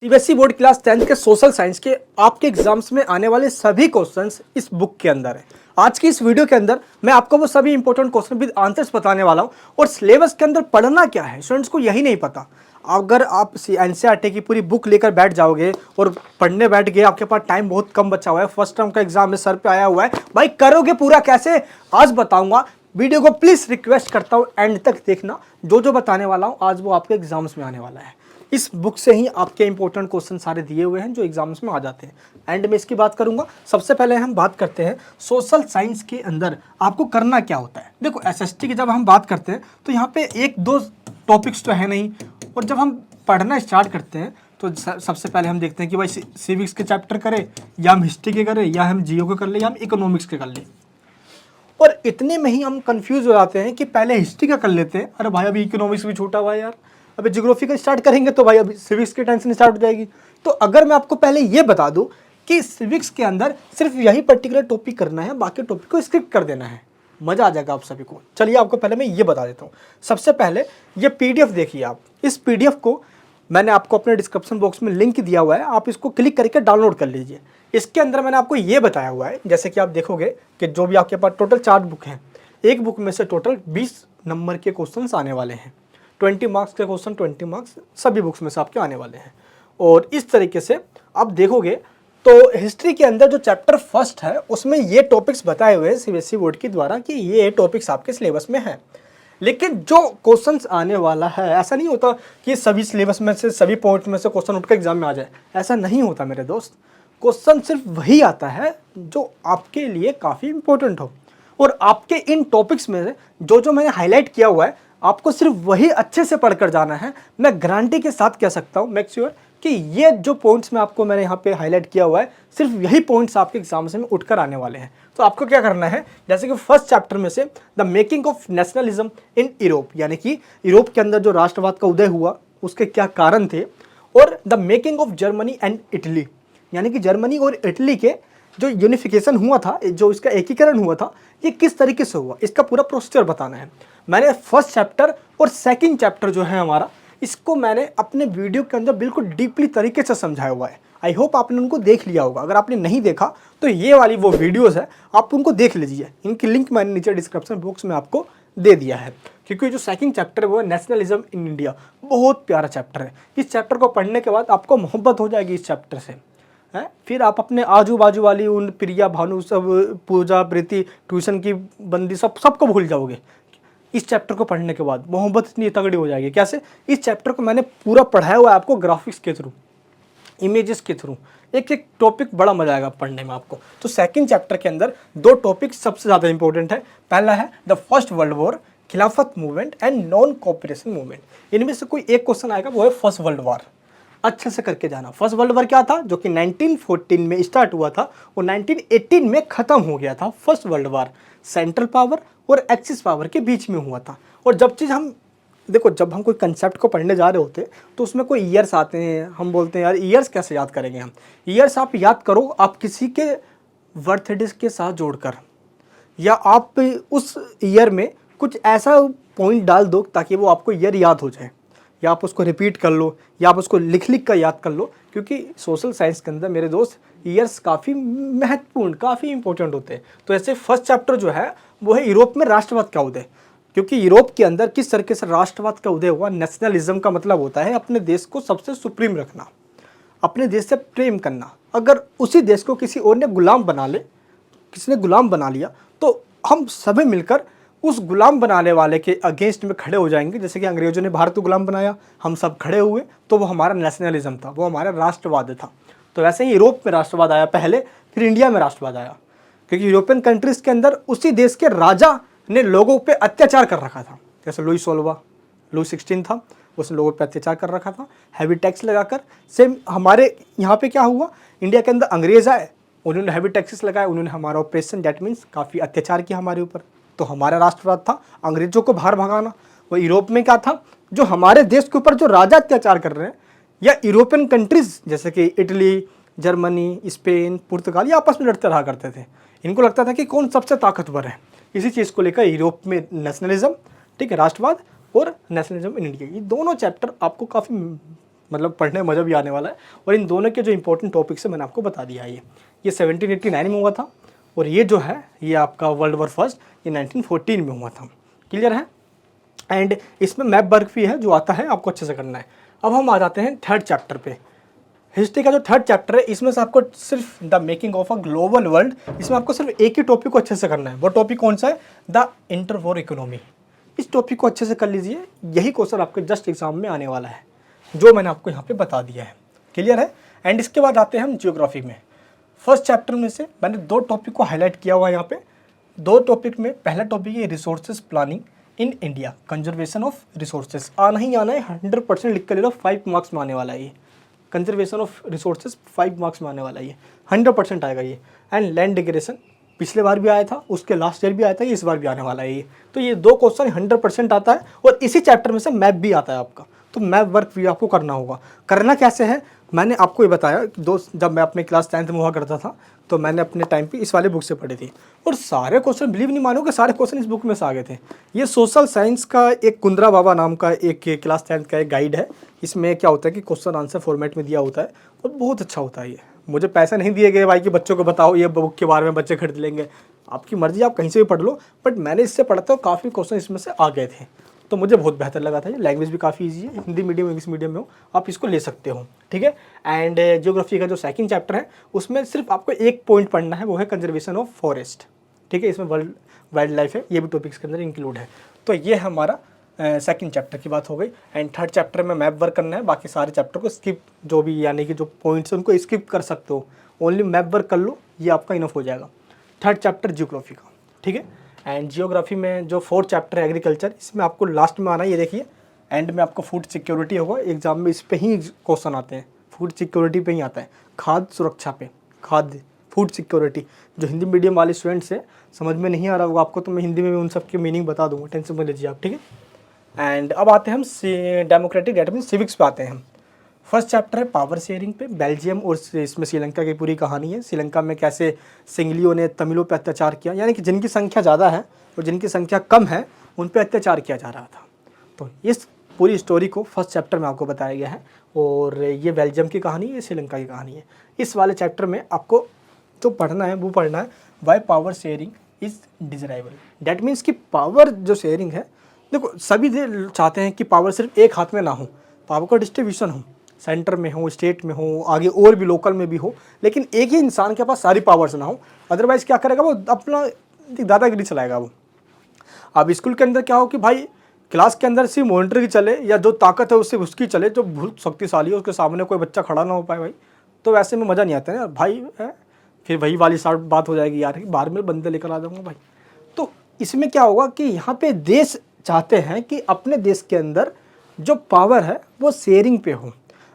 CBSE board class 10th के social science के आपके एग्जाम्स में आने वाले सभी क्वेश्चंस इस बुक के अंदर है। आज की इस वीडियो के अंदर मैं आपको वो सभी इंपॉर्टेंट क्वेश्चन विद आंसर्स बताने वाला हूँ। और सिलेबस के अंदर पढ़ना क्या है स्टूडेंट्स को यही नहीं पता। अगर आप एनसीईआरटी की पूरी बुक लेकर बैठ जाओगे और पढ़ने बैठ गए, आपके पास टाइम बहुत कम बचा हुआ है, फर्स्ट टर्म का एग्जाम में सर पे आया हुआ है, भाई करोगे पूरा कैसे आज बताऊंगा। वीडियो को प्लीज रिक्वेस्ट करता हूँ एंड तक देखना, जो जो बताने वाला हूँ आज वो आपके एग्जाम्स में आने वाला है। इस बुक से ही आपके इंपॉर्टेंट क्वेश्चन सारे दिए हुए हैं जो एग्जाम्स में आ जाते हैं। एंड में इसकी बात करूंगा। सबसे पहले हम बात करते हैं सोशल साइंस के अंदर आपको करना क्या होता है। देखो एसएसटी की जब हम बात करते हैं तो यहाँ पे एक दो टॉपिक्स तो है नहीं, और जब हम पढ़ना स्टार्ट करते हैं तो सबसे पहले हम देखते हैं कि भाई सिविक्स के चैप्टर करें या हम हिस्ट्री के करें या हम जियो के कर ले या हम इकोनॉमिक्स के कर ले। और इतने में ही हम कंफ्यूज हो जाते हैं कि पहले हिस्ट्री का कर लेते हैं, अरे भाई अभी इकोनॉमिक्स भी छूटा हुआ है यार, अभी ज्योग्राफी का स्टार्ट करेंगे तो भाई अभी सिविक्स की टेंशन स्टार्ट हो जाएगी। तो अगर मैं आपको पहले ये बता दूं कि सिविक्स के अंदर सिर्फ यही पर्टिकुलर टॉपिक करना है, बाकी टॉपिक को स्किप कर देना है, मजा आ जाएगा आप सभी को। चलिए आपको पहले मैं ये बता देता हूँ। सबसे पहले ये पीडीएफ देखिए आप। इस पीडीएफ को मैंने आपको अपने डिस्क्रिप्शन बॉक्स में लिंक दिया हुआ है, आप इसको क्लिक करके डाउनलोड कर लीजिए। इसके अंदर मैंने आपको ये बताया हुआ है, जैसे कि आप देखोगे कि जो भी आपके पास टोटल 4 बुक हैं, एक बुक में से टोटल 20 नंबर के क्वेश्चंस आने वाले हैं। 20 मार्क्स के क्वेश्चन 20 मार्क्स सभी बुक्स में से आपके आने वाले हैं। और इस तरीके से आप देखोगे तो हिस्ट्री के अंदर जो चैप्टर फर्स्ट है उसमें ये टॉपिक्स बताए हुए हैं सीबीएसई बोर्ड के द्वारा कि ये टॉपिक्स आपके सिलेबस में हैं। लेकिन जो क्वेश्चंस आने वाला है, ऐसा नहीं होता कि सभी सिलेबस में से सभी पॉइंट में से क्वेश्चन उठकर एग्जाम में आ जाए, ऐसा नहीं होता मेरे दोस्त। क्वेश्चन सिर्फ वही आता है जो आपके लिए काफ़ी इंपॉर्टेंट हो, और आपके इन टॉपिक्स में से जो जो मैंने हाईलाइट किया हुआ है आपको सिर्फ वही अच्छे से पढ़कर जाना है। मैं गारंटी के साथ कह सकता हूँ, मेक श्योर कि ये जो पॉइंट्स मैंने यहाँ पे हाईलाइट किया हुआ है, सिर्फ यही पॉइंट्स आपके एग्जाम में उठकर आने वाले हैं। तो आपको क्या करना है, जैसे कि फर्स्ट चैप्टर में से the making of nationalism in Europe, यानी कि यूरोप के अंदर जो राष्ट्रवाद का उदय हुआ उसके क्या कारण थे, और the making of Germany and Italy, यानी कि जर्मनी और इटली के जो यूनिफिकेशन हुआ था, जो इसका एकीकरण हुआ था, ये किस तरीके से हुआ, इसका पूरा प्रोसीजर बताना है। मैंने फर्स्ट चैप्टर और सेकंड चैप्टर जो है हमारा, इसको मैंने अपने वीडियो के अंदर बिल्कुल डीपली तरीके से समझाया हुआ है। आई होप आपने उनको देख लिया होगा। अगर आपने नहीं देखा तो ये वाली वो वीडियोस है, आप उनको देख लीजिए। इनकी लिंक मैंने नीचे डिस्क्रिप्शन बॉक्स में आपको दे दिया है। क्योंकि जो सेकंड चैप्टर है वो है नेशनलिज्म इन इंडिया, बहुत प्यारा चैप्टर है। इस चैप्टर को पढ़ने के बाद आपको मोहब्बत हो जाएगी इस चैप्टर से है। फिर आप अपने आजू बाजू वाली उन प्रिया भानु सब पूजा प्रीति ट्यूशन की बंदी सबको भूल जाओगे। इस चैप्टर को पढ़ने के बाद मोहब्बत इतनी तगड़ी हो जाएगी। कैसे? इस चैप्टर को मैंने पूरा पढ़ाया हुआ है आपको ग्राफिक्स के थ्रू, इमेजेस के थ्रू, एक एक टॉपिक बड़ा मजा आएगा पढ़ने में आपको। तो सेकंड चैप्टर के अंदर 2 टॉपिक सबसे ज़्यादा इंपॉर्टेंट है। पहला है द फर्स्ट वर्ल्ड वॉर, खिलाफत movement and non cooperation movement. इनमें से कोई एक क्वेश्चन आएगा, वो है फर्स्ट वर्ल्ड वॉर। अच्छे से करके जाना। फर्स्ट वर्ल्ड वॉर क्या था, जो कि 1914 में स्टार्ट हुआ था, वो 1918 में ख़त्म हो गया था। First world war central power और एक्सिस पावर के बीच में हुआ था। और जब चीज़ हम देखो, जब हम कोई कंसेप्ट को पढ़ने जा रहे होते तो उसमें कोई ईयर्स आते हैं, हम बोलते हैं यार ईयर्स कैसे याद करेंगे हम। ईयर्स आप याद करो, आप किसी के बर्थडे के साथ जोड़कर, या आप उस ईयर में कुछ ऐसा पॉइंट डाल दो ताकि वो आपको ईयर याद हो जाए, या आप उसको रिपीट कर लो, या आप उसको लिख कर याद कर लो। क्योंकि सोशल साइंस के अंदर मेरे दोस्त ईयर्स काफ़ी महत्वपूर्ण, काफ़ी इंपॉर्टेंट होते हैं। तो ऐसे फर्स्ट चैप्टर जो है वो है यूरोप में राष्ट्रवाद का उदय। क्योंकि यूरोप के अंदर किस तरीके से राष्ट्रवाद का उदय हुआ। नेशनलिज्म का मतलब होता है अपने देश को सबसे सुप्रीम रखना, अपने देश से प्रेम करना। अगर उसी देश को किसी और ने गुलाम बना ले, किसी ने गुलाम बना लिया, तो हम सभी मिलकर उस गुलाम बनाने वाले के अगेंस्ट में खड़े हो जाएंगे। जैसे कि अंग्रेजों ने भारत को गुलाम बनाया, हम सब खड़े हुए, तो वो हमारा नेशनलिज्म था, वो हमारा राष्ट्रवाद था। तो वैसे ही यूरोप में राष्ट्रवाद आया पहले, फिर इंडिया में राष्ट्रवाद आया। क्योंकि यूरोपियन कंट्रीज़ के अंदर उसी देश के राजा ने लोगों पे अत्याचार कर रखा था। जैसे लुई 16 था, उसने लोगों पे अत्याचार कर रखा था हैवी टैक्स लगाकर। सेम हमारे यहाँ पे क्या हुआ, इंडिया के अंदर अंग्रेज आए, उन्होंने हैवी टैक्सेस लगाए, उन्होंने हमारा ऑपरेशन, डैट मीन्स काफ़ी अत्याचार किया हमारे ऊपर। तो हमारा राष्ट्रवाद था अंग्रेजों को बाहर भगाना। वो यूरोप में क्या था, जो हमारे देश के ऊपर जो राजा अत्याचार कर रहे हैं, या यूरोपियन कंट्रीज़ जैसे कि इटली, जर्मनी, स्पेन, पुर्तगाल, ये आपस में लड़ते रहा करते थे। इनको लगता था कि कौन सबसे ताकतवर है। इसी चीज़ को लेकर यूरोप में नेशनलिज्म, ठीक है, राष्ट्रवाद और नेशनलिज्म इन इंडिया, ये दोनों चैप्टर आपको काफ़ी मतलब पढ़ने में मज़ा भी आने वाला है। और इन दोनों के जो इंपॉर्टेंट टॉपिक्स है मैंने आपको बता दिया है। ये 1789 में हुआ था और ये जो है ये आपका वर्ल्ड वॉर फर्स्ट ये 1914 में हुआ था। क्लियर है। एंड इसमें मैप वर्क भी है जो आता है आपको अच्छे से करना है। अब हम आ जाते हैं थर्ड चैप्टर पे। हिस्ट्री का जो थर्ड चैप्टर है इसमें से आपको सिर्फ the making of a global world, इसमें आपको सिर्फ एक ही टॉपिक को अच्छे से करना है। वो टॉपिक कौन सा है? The inter war economy. इस टॉपिक को अच्छे से कर लीजिए, यही क्वेश्चन आपके जस्ट एग्जाम में आने वाला है जो मैंने आपको यहाँ पे बता दिया है। क्लियर है। एंड इसके बाद आते हैं हम जियोग्राफी में। फर्स्ट चैप्टर में से मैंने 2 टॉपिक को हाईलाइट किया हुआ है यहाँ पे। 2 टॉपिक में पहला टॉपिक है resources planning in India, conservation of resources. आना ही आना है, 100% लिख कर ले लो, 5 मार्क्स में आने वाला है ये। कंजर्वेशन ऑफ रिसोर्सेज 5 मार्क्स में आने वाला है ये, 100% आएगा ये। एंड लैंड डिग्रेडेशन पिछले बार भी आया था, उसके लास्ट ईयर भी आया था, इस बार भी आने वाला है ये। तो ये 2 क्वेश्चन 100% आता है और इसी चैप्टर में से मैप भी आता है आपका। तो मैप वर्क भी आपको करना होगा। करना कैसे है मैंने आपको ये बताया। दोस्त जब मैं अपने क्लास 10th में हुआ करता था तो मैंने अपने टाइम पे इस वाले बुक से पढ़ी थी और सारे क्वेश्चन बिलीव नहीं मानोगे सारे क्वेश्चन इस बुक में से आ गए थे। ये सोशल साइंस का एक कुंद्रा बाबा नाम का एक क्लास 10th का एक गाइड है। इसमें क्या होता है कि क्वेश्चन आंसर फॉर्मेट में दिया होता है और बहुत अच्छा होता है ये। मुझे पैसे नहीं दिए गए भाई कि बच्चों को बताओ ये बुक के बारे में, बच्चे खरीद लेंगे, आपकी मर्जी, आप कहीं से भी पढ़ लो। बट मैंने इससे पढ़ा था काफ़ी क्वेश्चन इसमें से आ गए थे तो मुझे बहुत बेहतर लगा था। ये लैंग्वेज भी काफ़ी ईजी है, हिंदी मीडियम इंग्लिश मीडियम में हो आप इसको ले सकते हो। ठीक है। एंड जियोग्राफी का जो सेकंड चैप्टर है उसमें सिर्फ आपको एक पॉइंट पढ़ना है, वो है कंजर्वेशन ऑफ फॉरेस्ट। ठीक है। इसमें वाइल्ड लाइफ है, ये भी टॉपिक्स के अंदर इंक्लूड है। तो ये हमारा सेकंड चैप्टर की बात हो गई। एंड थर्ड चैप्टर में मैप वर्क करना है, बाकी सारे चैप्टर को स्किप, जो भी यानी कि जो पॉइंट्स हैं उनको स्किप कर सकते हो, ओनली मैप वर्क कर लो, ये आपका इनफ हो जाएगा। थर्ड चैप्टर जियोग्राफी का। ठीक है। एंड जियोग्राफी में जो 4th चैप्टर है एग्रीकल्चर, इसमें आपको लास्ट में आना है, ये देखिए एंड में आपको फूड सिक्योरिटी होगा। एग्जाम में इस पे ही क्वेश्चन आते हैं, फूड सिक्योरिटी पे ही आता है, खाद्य सुरक्षा पे, खाद्य फूड सिक्योरिटी। जो हिंदी मीडियम वाले स्टूडेंट्स हैं समझ में नहीं आ रहा होगा आपको तो मैं हिंदी में भी उन सब की मीनिंग बता दूंगा, टेंशन मत लीजिए आप। ठीक है। एंड अब आते हैं हम डेमोक्रेटिक डेट मीन सिविक्स पे आते हैं हम। फर्स्ट चैप्टर है पावर शेयरिंग पे, बेल्जियम और इसमें श्रीलंका की पूरी कहानी है। श्रीलंका में कैसे सिंगलियों ने तमिलों पे अत्याचार किया, यानी कि जिनकी संख्या ज़्यादा है और जिनकी संख्या कम है उन पे अत्याचार किया जा रहा था। तो इस पूरी स्टोरी को फर्स्ट चैप्टर में आपको बताया गया है और ये बेल्जियम की कहानी है, ये श्रीलंका की कहानी है। इस वाले चैप्टर में आपको जो पढ़ना है वो पढ़ना है why power sharing is desirable. That means कि पावर जो शेयरिंग है, देखो सभी चाहते हैं कि पावर सिर्फ एक हाथ में ना हो, पावर का डिस्ट्रीब्यूशन हो, सेंटर में हो, स्टेट में हो, आगे और भी लोकल में भी हो, लेकिन एक ही इंसान के पास सारी पावर्स ना हो। अदरवाइज़ क्या करेगा वो, अपना दादागिरी चलाएगा वो। अब स्कूल के अंदर क्या हो कि भाई क्लास के अंदर सिर्फ मॉनिटर की चले या जो ताकत है उससे उसकी चले, जो बहुत शक्तिशाली है उसके सामने कोई बच्चा खड़ा ना हो पाए भाई, तो वैसे में मज़ा नहीं आता है भाई है। फिर वही वाली बात हो जाएगी यार, बाहर में बंदे लेकर आ जाऊँगा भाई। तो इसमें क्या होगा कि यहाँ पे देश चाहते हैं कि अपने देश के अंदर जो पावर है वो शेयरिंग पे हो।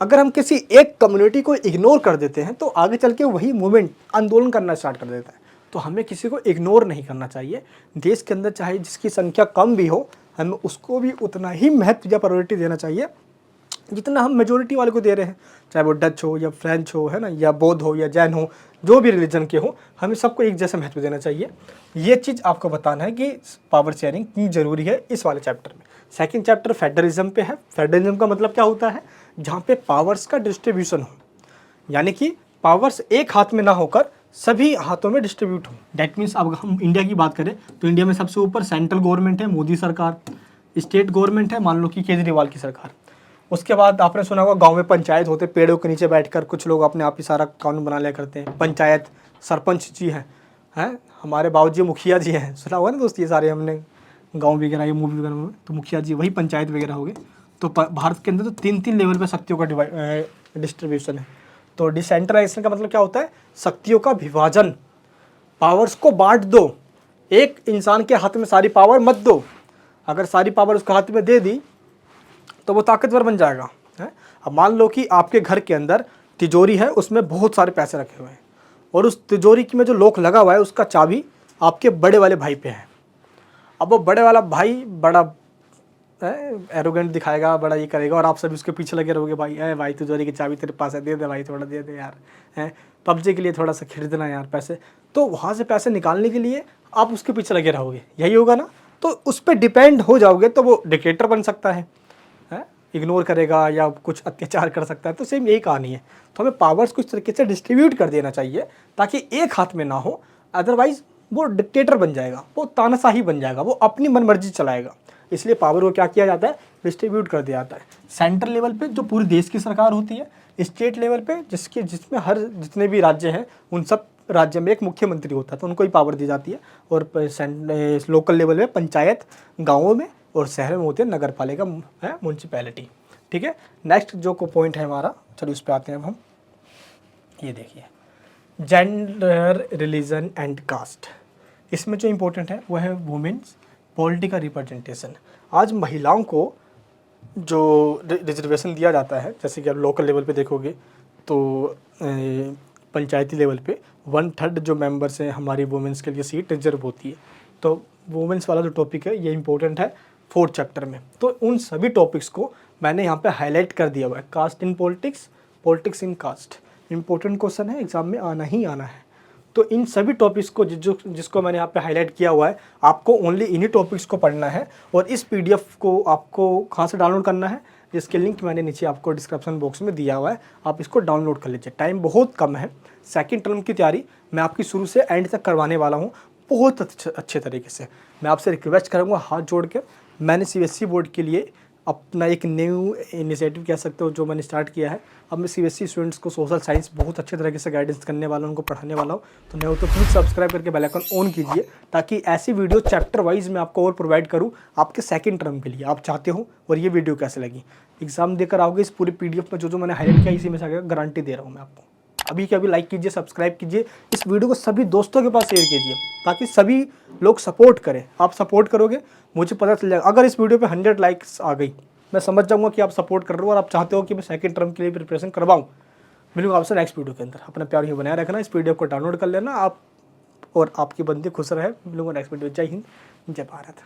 अगर हम किसी एक कम्युनिटी को इग्नोर कर देते हैं तो आगे चल के वही मूवमेंट आंदोलन करना स्टार्ट कर देता है। तो हमें किसी को इग्नोर नहीं करना चाहिए। देश के अंदर चाहे जिसकी संख्या कम भी हो, हमें उसको भी उतना ही महत्व या प्रायोरिटी देना चाहिए जितना हम मेजोरिटी वाले को दे रहे हैं, चाहे वो डच हो या फ्रेंच हो, है ना, या बौद्ध हो या जैन हो, जो भी रिलीजन के हो, हमें सबको एक जैसा महत्व देना चाहिए। ये चीज़ आपको बताना है कि पावर शेयरिंग क्यों जरूरी है इस वाले चैप्टर में। सेकंड चैप्टर फेडरलिज्म पे है। फेडरलिज्म का मतलब क्या होता है, जहाँ पे पावर्स का डिस्ट्रीब्यूशन हो, यानी कि पावर्स एक हाथ में ना होकर सभी हाथों में डिस्ट्रीब्यूट हो। डैट मीन्स अब हम इंडिया की बात करें तो इंडिया में सबसे ऊपर सेंट्रल गवर्नमेंट है, मोदी सरकार, स्टेट गवर्नमेंट है, मान लो कि केजरीवाल की सरकार। उसके बाद आपने सुना होगा गांव में पंचायत होते, पेड़ों के नीचे बैठकर कुछ लोग अपने आप ही सारा कानून बना लिया करते हैं। पंचायत सरपंच जी हैं, हमारे बाबूजी मुखिया जी हैं, सुना होगा ना दोस्त, ये सारे हमने गाँव वगैरह ये मूवी वगैरह में, तो मुखिया जी वही पंचायत वगैरह हो गए। तो भारत के अंदर तो 3-3 लेवल पे शक्तियों का डिस्ट्रीब्यूशन है। तो डिसेंट्रलाइजेशन का मतलब क्या होता है, शक्तियों का विभाजन, पावर्स को बांट दो, एक इंसान के हाथ में सारी पावर मत दो। अगर सारी पावर उसके हाथ में दे दी तो वो ताकतवर बन जाएगा है। अब मान लो कि आपके घर के अंदर तिजोरी है, उसमें बहुत सारे पैसे रखे हुए हैं और उस तिजोरी में जो लॉक लगा हुआ है उसका चाबी आपके बड़े वाले भाई पे है। अब वो बड़े वाला भाई बड़ा एरोगेंट दिखाएगा, बड़ा ये करेगा और आप सभी उसके पीछे लगे रहोगे, भाई भाई तिजोरी की चाबी तेरे पास है, दे दे भाई, थोड़ा दे दे यार, है पबजी के लिए थोड़ा सा खरीदना यार पैसे। तो वहाँ से पैसे निकालने के लिए आप उसके पीछे लगे रहोगे, यही होगा ना। तो उस पर डिपेंड हो जाओगे तो वो डिक्टेटर बन सकता है। इग्नोर करेगा या कुछ अत्याचार कर सकता है, तो सेम यही कहानी है। तो हमें पावर्स कुछ तरीके से डिस्ट्रीब्यूट कर देना चाहिए ताकि एक हाथ में ना हो, अदरवाइज वो डिक्टेटर बन जाएगा, वो तानाशाही बन जाएगा, वो अपनी मनमर्जी चलाएगा। इसलिए पावर को क्या किया जाता है, डिस्ट्रीब्यूट कर दिया जाता है। सेंट्रल लेवल पे जो पूरे देश की सरकार होती है, स्टेट लेवल पे जिसमें हर जितने भी राज्य हैं उन सब राज्य में एक मुख्यमंत्री होता है, तो उनको ही पावर दी जाती है। और लोकल लेवल में पंचायत, गाँवों में और शहर में होती है नगर पालिका, है म्यूनसिपैलिटी। ठीक है, नेक्स्ट जो को पॉइंट है हमारा, चलिए उस पर आते हैं अब हम। ये देखिए, जेंडर, रिलीजन एंड कास्ट। इसमें जो इम्पोर्टेंट है वो है वुमेन्स पॉलिटिकल रिप्रेजेंटेशन। आज महिलाओं को जो रिजर्वेशन दिया जाता है, जैसे कि आप लोकल लेवल पे देखोगे तो पंचायती लेवल पे 1/3 जो मेंबर्स हैं हमारी वुमेन्स के लिए सीट रिजर्व होती है। तो वुमेन्स वाला जो टॉपिक है ये इंपॉर्टेंट है 4th चैप्टर में। तो उन सभी टॉपिक्स को मैंने यहाँ पे हाईलाइट कर दिया हुआ है। Caste in politics, politics in caste, important question है, एग्जाम में आना ही आना है। तो इन सभी टॉपिक्स को जिसको मैंने यहाँ पे हाईलाइट किया हुआ है, आपको ओनली इन्हीं टॉपिक्स को पढ़ना है। और इस पीडीएफ को आपको कहाँ से डाउनलोड करना है, जिसके लिंक मैंने नीचे आपको डिस्क्रिप्शन बॉक्स में दिया हुआ है, आप इसको डाउनलोड कर लीजिए। टाइम बहुत कम है, सेकंड टर्म की तैयारी मैं आपकी शुरू से एंड तक करवाने वाला हूँ बहुत अच्छे तरीके से। मैं आपसे रिक्वेस्ट करूँगा हाथ जोड़ के, मैंने सीबीएसई बोर्ड के लिए अपना एक न्यू इनिशिएटिव कह सकते हो जो मैंने स्टार्ट किया है। अब मैं सीबीएसई स्टूडेंट्स को सोशल साइंस बहुत अच्छे तरीके से गाइडेंस करने वाला हूँ, उनको पढ़ाने वाला हूँ। तो नहीं हो तो प्लीज़ सब्सक्राइब करके बेल आइकन ऑन कीजिए, ताकि ऐसी वीडियो चैप्टर वाइज मैं आपको और प्रोवाइड करूँ आपके सेकंड टर्म के लिए। आप चाहते हो, और ये वीडियो कैसे लगी, एग्जाम देकर आओगे इस पूरे पीडीएफ में जो मैंने हाईलाइट किया इसी में से गारंटी दे रहा हूँ मैं आपको। अभी के अभी लाइक कीजिए, सब्सक्राइब कीजिए, इस वीडियो को सभी दोस्तों के पास शेयर कीजिए ताकि सभी लोग सपोर्ट करें। आप सपोर्ट करोगे, मुझे पता चल जाएगा। अगर इस वीडियो पे 100 लाइक्स आ गई, मैं समझ जाऊंगा कि आप सपोर्ट कर रहे हो और आप चाहते हो कि मैं सेकंड टर्म के लिए प्रिपरेशन करवाऊं। मिलूंगा आपसे नेक्स्ट वीडियो के अंदर। अपना प्यार ही बनाए रखना, इस पीडीएफ को डाउनलोड कर लेना आप, और आपकी बंदी खुश रहे। मिलूंगा नेक्स्ट वीडियो। जय हिंद, जय भारत।